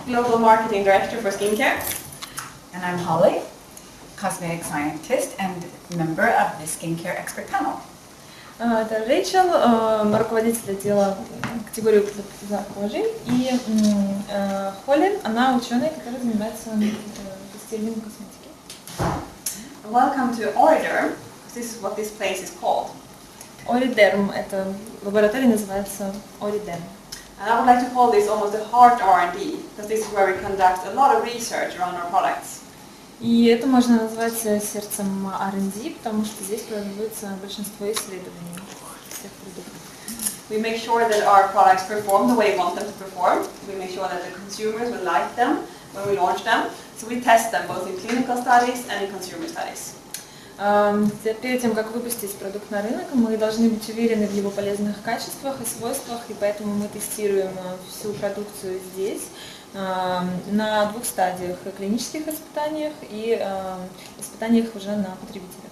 Global Marketing Director for Skincare. And I'm Holly, cosmetic scientist and member of the skincare expert panel. Это Рэйчел, руководитель отдела категории кожи, и Холли, она ученая, которая занимается тестированием косметики. Welcome to Oriderm. This is what this place is called. Оридерм, это лаборатория называется Оридерм. And I would like to call this almost the heart R&D, because this is where we conduct a lot of research around our products. И это можно назвать сердцем R&D, потому что здесь производится большинство исследований всех продуктов. We make sure that our products perform the way we want them to perform. We make sure that the consumers will like them when we launch them. So we test them both in clinical studies and in consumer studies. Перед тем, как выпустить продукт на рынок, мы должны быть уверены в его полезных качествах и свойствах, и поэтому мы тестируем всю продукцию здесь на двух стадиях: клинических испытаниях и испытаниях уже на потребителях.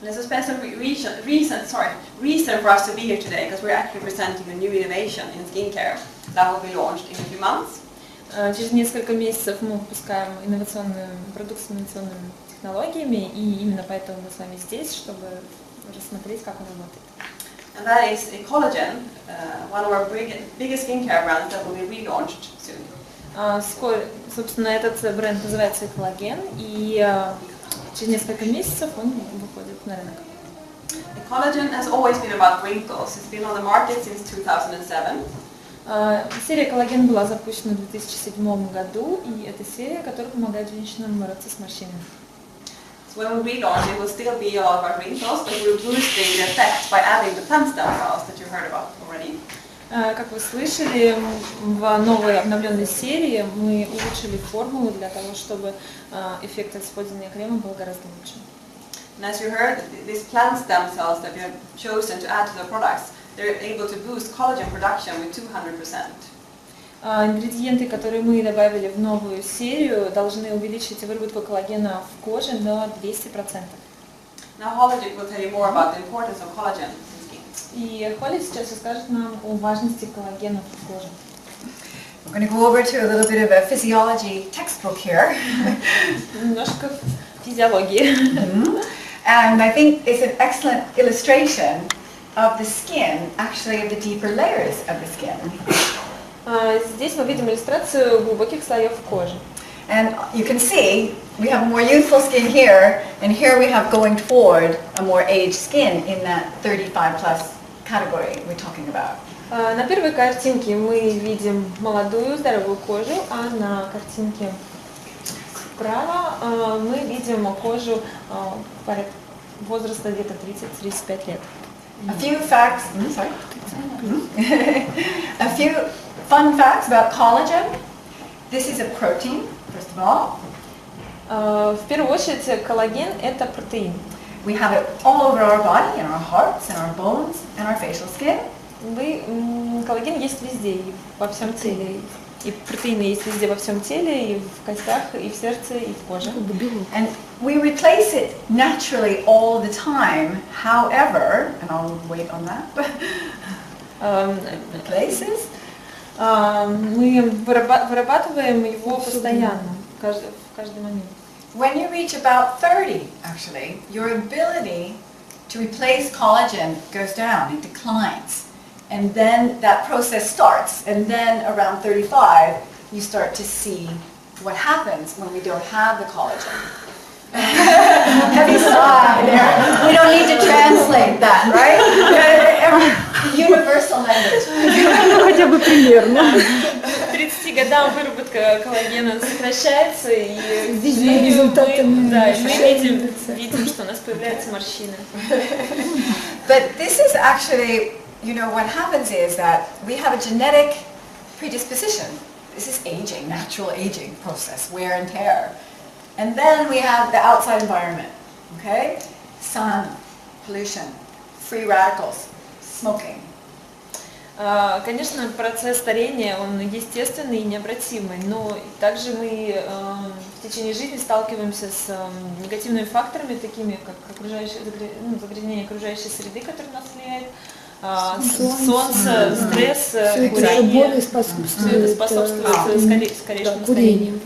There's a special reason for us to be here today, because we're actually presenting a new innovation in skincare that will be launched in a few months. Через несколько месяцев мы выпускаем инновационную продукт с инновационными технологиями, и именно поэтому мы с вами здесь, чтобы рассмотреть, как он работает. And that is Эколлаген, one of our biggest skincare brands that will be relaunched soon. Собственно, этот бренд называется Эколлаген, и через несколько месяцев он выходит на рынок. Эколлаген has always been about wrinkles. It's been on the market since 2007. Серия Эколлаген была запущена в 2007 году, и это серия, которая помогает женщинам бороться с морщинами. So when we relaunch, it will still be a lot about wrinkles, but we'll boost the effect by adding the plant stem cells that you heard about already. Как вы слышали, в новой обновленной серии мы улучшили формулу для того, чтобы эффект использования крема был гораздо лучше. And as you heard, these plant stem cells that we have chosen to add to the products, they're able to boost collagen production with 200%. Ингредиенты, которые мы добавили в новую серию, должны увеличить выработку коллагена в коже до 200%. Now Holly will tell you more about the importance of collagen in skin. И Холли сейчас расскажет нам о важности коллагена в коже. We're going to go over to a little bit of a physiology textbook here. Немножко физиологии. And I think it's an excellent illustration of the skin, actually of the deeper layers of the skin. Здесь мы видим иллюстрацию глубоких слоев кожи. And you can see we have more youthful skin here, and here we have going toward a more aged skin in that 35 plus category we're talking about. На первой картинке мы видим молодую здоровую кожу, а на картинке справа мы видим кожу возраста где-то 30-35 лет. A few facts. A few fun facts about collagen. This is a protein, first of all. В первую очередь, коллаген – это протеин. We have it all over our body, in our hearts, in our bones, and our facial skin. Коллаген есть везде, и во всем теле. И протеины есть везде во всем теле, и в костях, и в сердце, и в коже. And we replace it naturally all the time. However, and I'll wait on that. Replaces. Мы вырабатываем его постоянно, в каждый момент. When you reach about 30, actually, your ability to replace collagen goes down, it declines. And then that process starts, and then around 35, you start to see what happens when we don't have the collagen. Heavy sigh there. We don't need to translate that, right? Universal language. Хотя бы примерно. К 30 годам выработка коллагена сокращается, и мы видим, что у нас появляются морщины. But this is actually, you know, what happens is that we have a genetic predisposition. This is aging, natural aging process, wear and tear. And then we have the outside environment, okay? Sun, pollution, free radicals, smoking. Конечно, процесс старения, он естественный и необратимый, но также мы в течение жизни сталкиваемся с негативными факторами, такими как загрязнение окружающей среды, которое на нас влияет, солнце, стресс, Все курение. это Все это способствует скорейшему старению.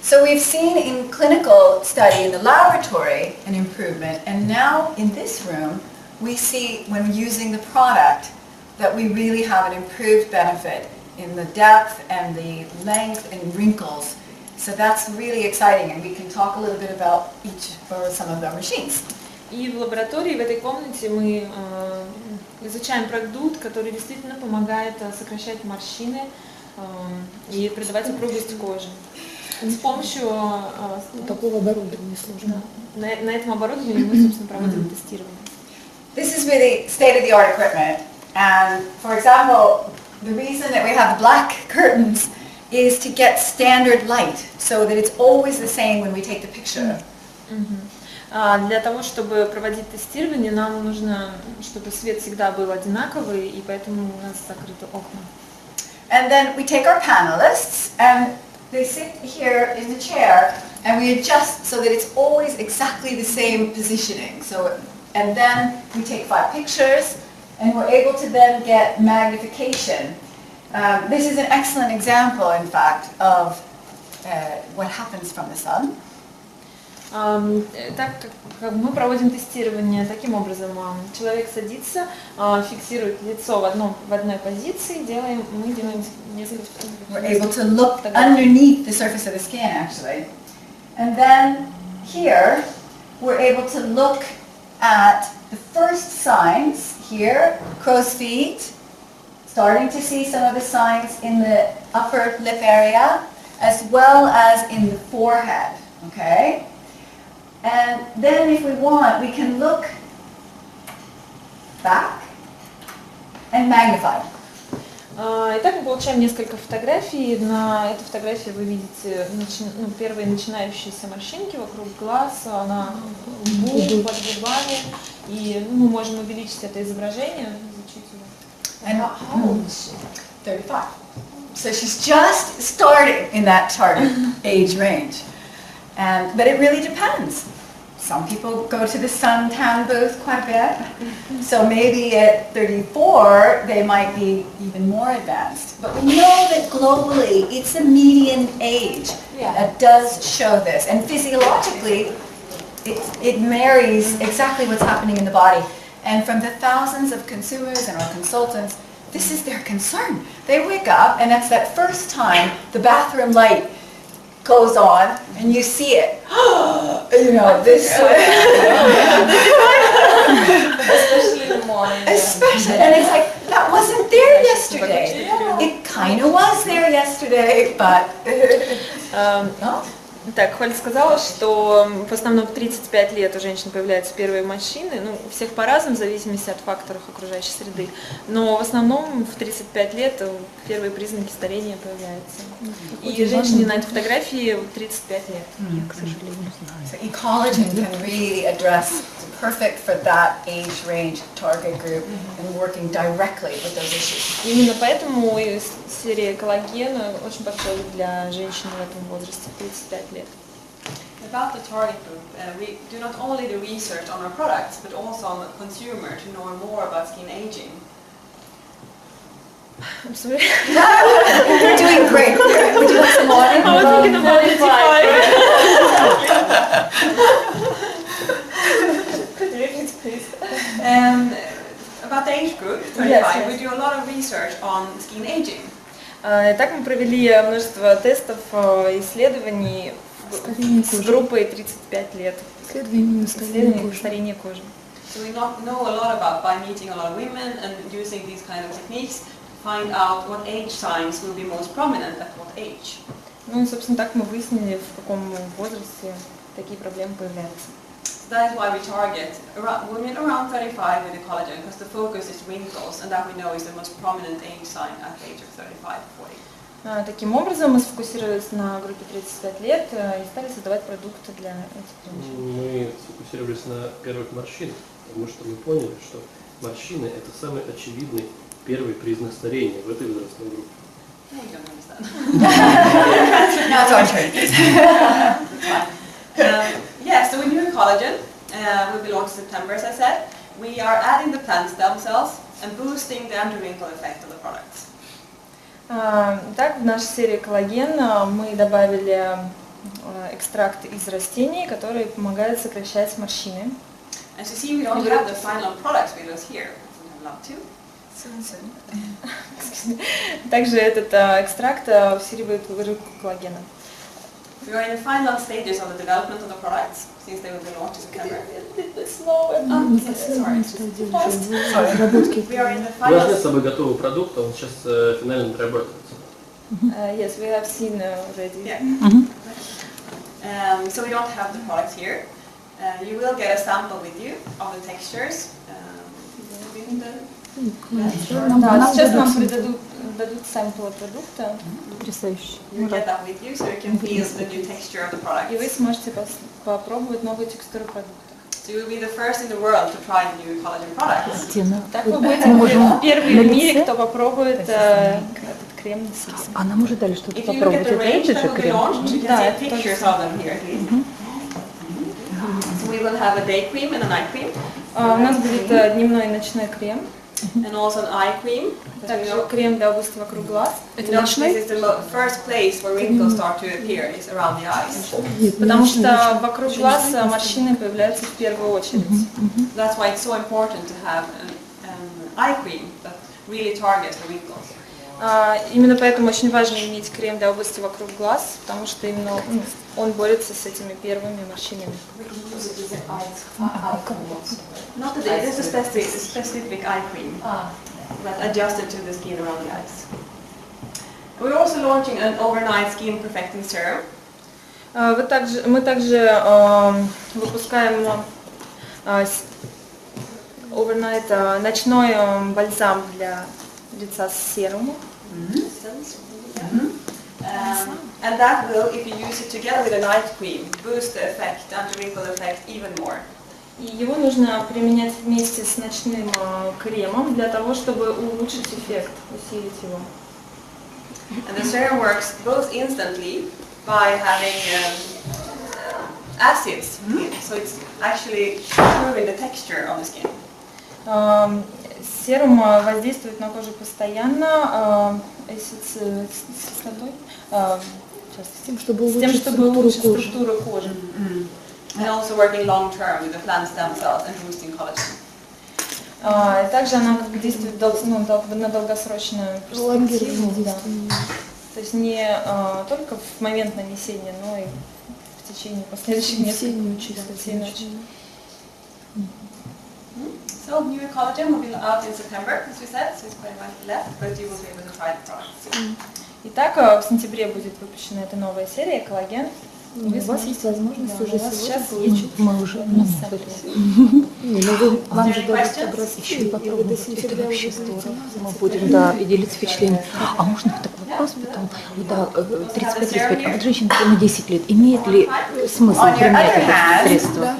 So we've seen in clinical study in the laboratory an improvement, and now in this room we see when using the product that we really have an improved benefit in the depth and the length and wrinkles. So that's really exciting, and we can talk a little bit about each or some of the machines. И в лаборатории, в этой комнате мы изучаем продукт, который действительно помогает сокращать морщины и придавать упругость кожи. С помощью такого оборудования сложно. на этом оборудовании мы, собственно, проводим тестирование. This is really state-of-the-art equipment, and for example, the reason that we have the black curtains is to get standard light, so that it's always the same when we take the picture. Для того, чтобы проводить тестирование, нам нужно, чтобы свет всегда был одинаковый, и поэтому у нас закрыты окна. And then we take our panelists, and they sit here in the chair, and we adjust so that it's always exactly the same positioning. So, and then we take 5 pictures, and we're able to then get magnification. This is an excellent example, in fact, of what happens from the sun. Так как мы проводим тестирование таким образом, человек садится, фиксирует лицо в одной позиции, мы делаем несколько фотографий. We're able to look underneath the surface of the skin, actually. And then here, we're able to look at the first signs here, crow's feet, starting to see some of the signs in the upper lip area, as well as in the forehead, okay? And then if we want, we can look back and magnify. Итак, мы получаем несколько фотографий. На этой фотографии вы видите первые начинающиеся морщинки вокруг глаз, на лбу, под губами. И мы можем увеличить это изображение, изучить его. And how old is she? 35. So she's just starting in that target age range. But it really depends. Some people go to the suntan booth quite a bit. So maybe at 34, they might be even more advanced. But we know that globally, it's a median age that does show this. And physiologically, it marries exactly what's happening in the body. And from the thousands of consumers and our consultants, this is their concern. They wake up, and it's that first time the bathroom light goes on, and you see it. You know, this. Especially in the morning. Especially, and it's like, that wasn't there yesterday. It kind of was there yesterday, but. No? Так, Холли сказала, что в основном в 35 лет у женщин появляются первые морщины, у всех по-разному, в зависимости от факторов окружающей среды, но в основном в 35 лет первые признаки старения появляются. И женщине на этой фотографии 35 лет, к сожалению. So Эколлаген can really address perfect for that age range target group and working directly with those issues. Именно поэтому серия Эколлагена очень подходит для женщин в этом возрасте, 35 лет. About the target group, we do not only do research on our products, but also on the consumer to know more about skin aging. I'm sorry. You're doing great. Would you like some water? I was thinking about 35. Could you repeat, please? About the age group, 35, Yes. we do a lot of research on skin aging. Так мы провели множество тестов, исследований с группой 35 лет. Исследование старения кожи. So we know a lot about by meeting a lot of women and using these kind of techniques to find out what age signs will be most prominent at what age. Ну и, собственно, так мы выяснили, в каком возрасте такие проблемы появляются. So that is why we target women around 35 with Ekologen, because the focus is wrinkles, and that we know is the most prominent age sign at the age of 35-40. Таким образом, мы сфокусировались на группе 35 лет и стали создавать продукты для этих женщин. Мы сфокусировались на первых морщинах, потому что мы поняли, что морщины – это самый очевидный первый признак старения в этой возрастной группе. No, we don't understand. Now it's our turn. Yeah, so with new Ekologen, will be launched in September, as I said. We are adding the plants themselves and boosting the anti-wrinkle effect of the products. Так, в нашу серию коллаген мы добавили экстракт из растений, которые помогают сокращать морщины. As you see, we don't have the final products with us here. We have a lot too. Также этот экстракт усиливает выработку коллагена. We are in the final stages of the development of the products, since they will be launched in September. We are in the У нас final. нет с собой готового продукта, он сейчас финально дорабатывается. Yes, we have seen already. Yeah. So we don't have the products here. You will get a sample with you of the textures. Да, сейчас нам дадут сэмплы продукта. Потрясающе. You get that with you, so you can feel the new texture of the product. И вы сможете попробовать новую текстуру продукта. So you will be the first in the world to try the new collagen products. Так вы будете первые в мире, кто попробует этот крем. А нам уже дали что-то If you look at попробовать. the Это range этот that же will be крем? launched, you can see pictures of them here at least. So we will have a day cream and a night cream, У нас будет дневной и ночной крем. and also an eye cream. Также крем для области вокруг глаз. You know, this is the first place where wrinkles start to appear, is around the eyes. Потому что вокруг глаз морщины появляются в первую очередь. That's why it's so important to have an eye cream that really targets the wrinkles. Именно поэтому очень важно иметь крем для области вокруг глаз, потому что именно он борется с этими первыми морщинами. Not that it is a specific eye cream, but adjusted to the skin around the eyes. We're also launching an overnight skin perfecting serum. Мы также выпускаем overnight ночной бальзам для лица с серумом. And that will, if you use it together with a night cream, boost the effect, anti-wrinkle effect even more. И его нужно применять вместе с ночным кремом для того, чтобы улучшить эффект, усилить его. And the serum works both instantly by having acids in it, so it's actually improving the texture of the skin. Серум воздействует на кожу постоянно с кислотой, С тем, чтобы с тем, чтобы улучшить структуру кожи. And also working long term with the plant stem cells and boosting collagen. Также она как действует на долгосрочную перспективу. Да. То есть не только в момент нанесения, но и в течение последующих нескольких ночей. So new collagen will be out in September, as we said, so it's quite a while left, but you will be able to try the products. Итак, в сентябре будет выпущена эта новая серия «Эколлаген». У вас есть возможность уже сейчас сегодня есть мы уже вам же дадут образцы и попробовать. Это вообще здорово. Мы будем, да, и делиться впечатлениями. А можно вот такой вопрос потом? Да, 35-35, а вот женщина на 10 лет, имеет ли смысл применять это средство?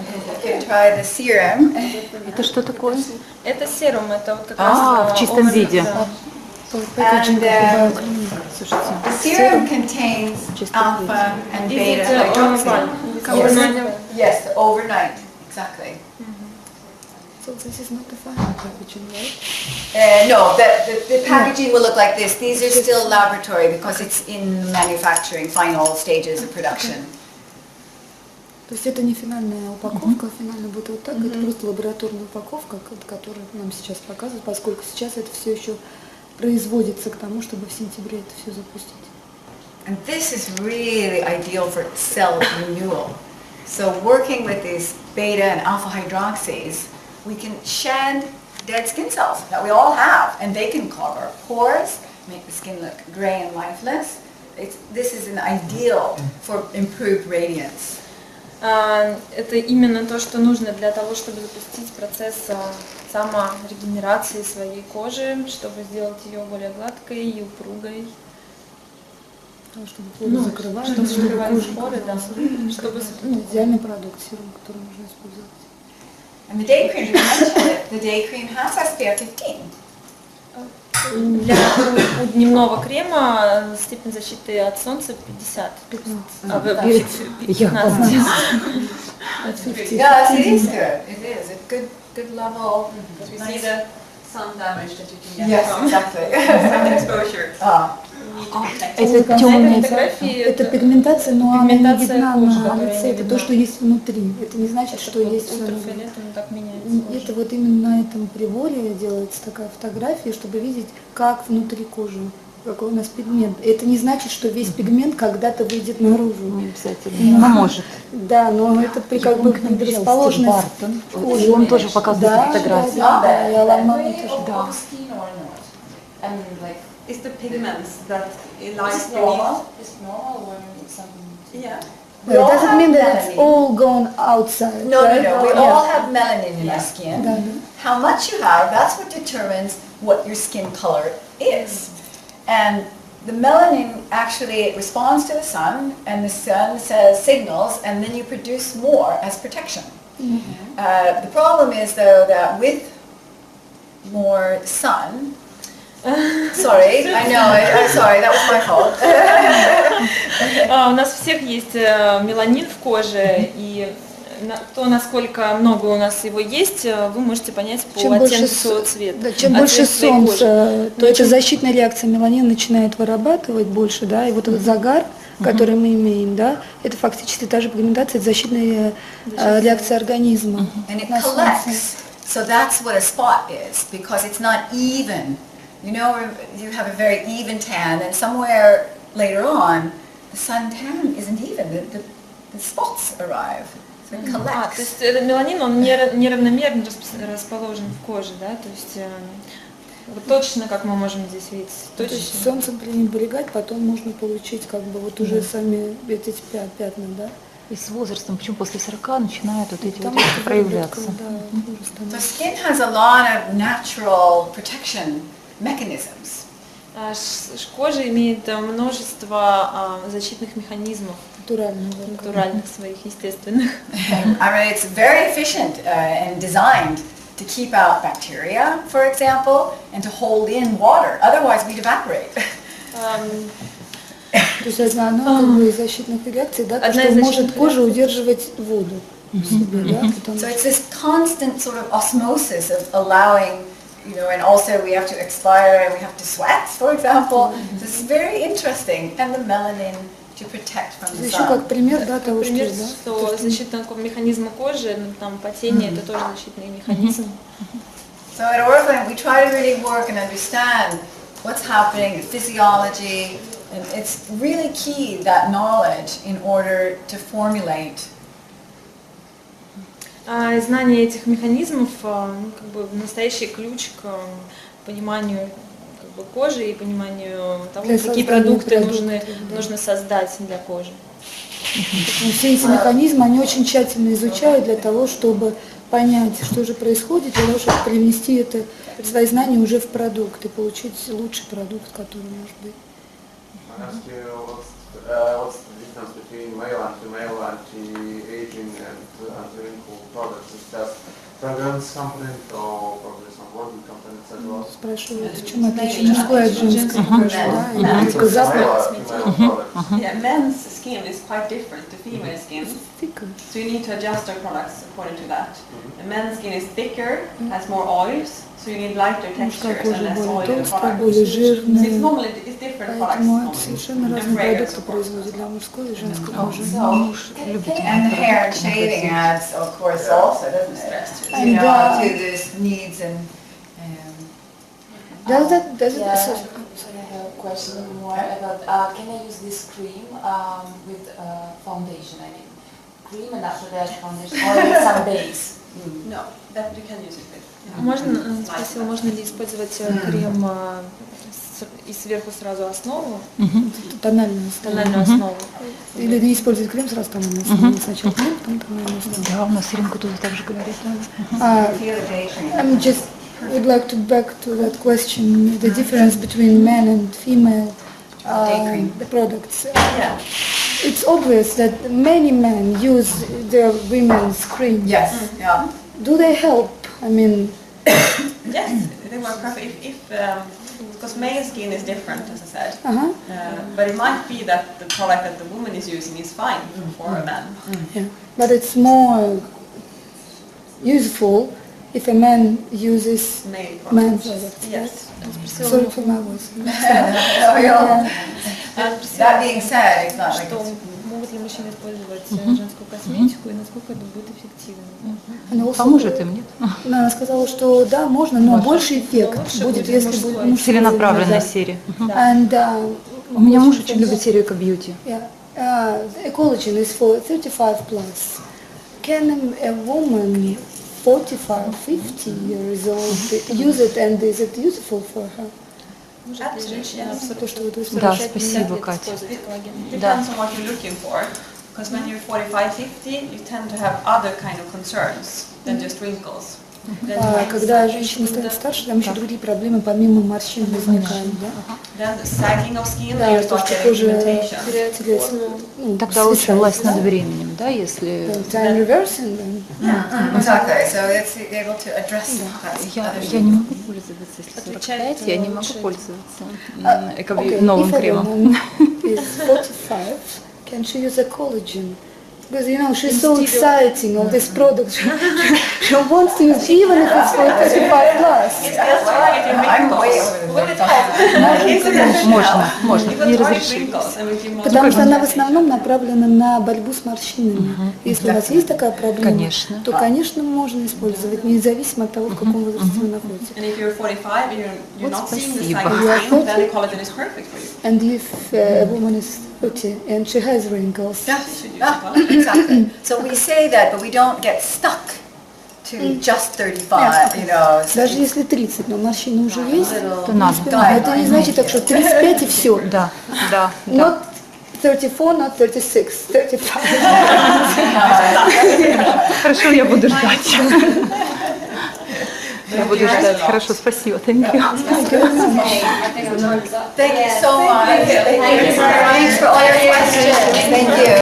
Это что такое? Это серум, это вот как раз В чистом виде. And Слушайте, the serum contains alpha and beta hydroxy. Yes, the overnight, exactly. so this is not the final packaging, right? No, the packaging will look like this. These are still laboratory because it's in manufacturing, final stages of production. То есть это не финальная упаковка, финально будет вот так, это просто лабораторная упаковка, которую нам сейчас показывают, поскольку сейчас это все еще производится к тому, чтобы в сентябре это все запустить. And this is really ideal for cell renewal. So working with these beta and alpha hydroxys, we can shed dead skin cells that we all have, and they can clog our pores, make the skin look gray and lifeless. This is an ideal for improved radiance. Это именно то, что нужно для того, чтобы запустить процесс саморегенерации своей кожи, чтобы сделать ее более гладкой и упругой. Чтобы поры закрывали, чтобы закрывались кожа поры, да. Чтобы идеальный продукт, серум, который можно использовать. And the day cream, you mentioned it, the day cream has SPF 15. Для дневного крема степень защиты от солнца 50. 15. Yes, it is good. It is a good level. You see the sun damage that you can get Yes, from exactly. sun exposure. You need to protect it. Это На темная, этой фотографии Это пигментация, но она не пигментация видна кожи, на которая лице. не Это видна. то, что есть внутри. Это не значит, что есть все равно. ультрафиолетом так меняется кожа. Это вот именно на этом приборе делается такая фотография, чтобы видеть, как внутри кожи, какой у нас пигмент. Это не значит, что весь пигмент когда-то выйдет наружу. не обязательно, но может. Да, но это при как бы предрасположенность Бартон, и кожи. он тоже показывает Да, фотографии. да, и Аламан Way тоже. of Да. the skin or not? I mean, like, It's the pigments that is lies it beneath. normal? Is it normal or something? Yeah. We It all doesn't have mean that it's melanin. all gone outside. No, right? no, no. We Yeah. all have melanin in our skin. Да, да. How much you have, that's what determines what your skin color is. And the melanin actually responds to the sun, and the sun says signals, and then you produce more as protection. The problem is, though, that with more sun, sorry, I know, I'm sorry, that was my fault. У нас всех есть меланин в коже, и то, насколько много у нас его есть, вы можете понять по Чем больше оттенку своего цвета. Да, чем от больше цвета своей кожи. солнца, то Но эта чем- защитная реакция меланина начинает вырабатывать больше, да, и вот этот загар, который мы имеем, да, это фактически та же пигментация, это защитная реакция организма. And it на солнце. collects. So that's what a spot is, because it's not even. You know, you have a very even tan, and somewhere later on, the sun tan isn't even. The spots arrive. So it То collects. есть меланин, он неравномерно расположен в коже, да, то есть вот точно, как мы можем здесь видеть, То есть точно. солнцем пренебрегать, потом можно получить как бы вот уже сами эти пятна, да. И с возрастом, почему после 40 начинают вот эти вот Потому вещи что проявляться. выработка, да, хуже So становится. skin has a lot of natural protection mechanisms. Кожа имеет множество защитных механизмов, Натурально. натуральных своих, естественных. I mean, it's very efficient and designed to keep out bacteria, for example, and to hold in water. Otherwise, we'd evaporate. То есть одна как бы из защитных реакций, да, то, Одна что из может защитных кожа реакций. удерживать воду в себе, да, потому So it's this constant sort of osmosis of allowing, you know, and also we have to expire and we have to sweat, for example. This is very interesting. And the melanin to protect from the еще sun. как пример, да, того, Например, что, да, что защитного механизма кожи, ну, там потение, это тоже защитный механизм. So at Oriflame, we try to really work and understand what's happening, the physiology, and it's really key, that knowledge, in order to formulate. И знание этих механизмов, ну, как бы настоящий ключ к пониманию как бы кожи и пониманию того, Для какие создания продукты продуктов, да. нужно создать для кожи. поэтому все эти механизмы, они очень тщательно изучают для того, чтобы понять, что же происходит, для того, чтобы привнести это, свои знания уже в продукт и получить лучший продукт, который может быть. I ask you what's the difference between male anti-aging and anti-wrinkle products? Is just fragrance component or probably some body components as well? Спрашивают, в чем отличие мужской от женской кожи, да, и Мгм. только запах. Female products. Yeah, men's skin is quite different to female skin, Thicker. so you need to adjust our products according to that. The men's skin is thicker, has more oils, so you need lighter Мужская textures кожа and less более oil in the толстая, product. более So it's жирная, normally it's different products. поэтому это normally. совершенно And разные fragrance, продукты of course. производят для мужской и женской кожи. Муж любит And the hair and shaving adds, of course, also, doesn't it? Stress to it. And, You know, to uh, this needs and. Does it Yeah, sorry, I have a question more about, can I use this cream with foundation, I mean, cream and after that foundation, or with some base? No, that you can use it with. Можно, спросила, можно ли использовать крем и сверху сразу основу, тональная основа? тональную основу? Или не использовать крем, сразу тональная основа. Сначала крем, потом тональная основа. Да, у нас Иринка тоже так же говорит. I'm just would like to back to that question, the difference between men and female the products. Yeah. It's obvious that many men use their women's cream. Yes, yeah. Do they help? I mean, Yes, they work perfect. Because male skin is different, as I said. But it might be that the product that the woman is using is fine for a man. yeah. But it's more useful if a man uses Male man products. products. Yes. Right? Sorry for my voice. That being said, it's not like Что it's могут ли мужчины использовать женскую косметику и насколько это будет эффективно? Она also- Поможет им, нет? Да, она сказала, что да, можно, но больше эффект лучше будет, будет если мужской. будет мужской. Целенаправленная Да. серия. And, У меня муж очень любит серию Эко-бьюти. Yeah. The Эколлаген is for 35 plus. Can a woman 45, 50 years old use it, and is it useful for her? Может ли женщина То, что вы тут Да, спрашиваете. спасибо, Катя. использовать коллаген? Depends on what you're looking for. Because when you're 45, 50, you tend to have other kind of concerns than just wrinkles. Когда женщина станет старше, там еще другие проблемы помимо морщин возникают, да? Then the sagging of skin, Да, you то, start что getting кожа pigmentation. теряется, ну, Тогда лучше свисает, власть да? над временем, да, если... Time reversing, then. exactly. So it's able to address that. Я не могу пользоваться, если Отвечает 45, я не могу лошадь. пользоваться Okay, новым if a кремом. woman is 45, can she use a collagen? Because you know she's so exciting, all these products. She wants to use even if it's for 35 plus. Можно, не разрешили. Потому что она в основном направлена на борьбу с морщинами. Если у вас есть такая проблема, Конечно. то, конечно, можно использовать, независимо от того, в каком возрасте вы находитесь. And if you're 45 and you're not seeing the спасибо. sagging skin, then the collagen is perfect for you. And if a woman is 30 and she has wrinkles, Exactly. So we say that, but we don't get stuck to just 35, you know. So даже если 30, но морщины уже есть, То надо. это не значит так, что 35 и все. Да, да, да. Not 34, not 36, 35. Хорошо, я буду ждать. Я буду ждать. Хорошо, спасибо. Thank you. thank you so much. Thanks for all your questions.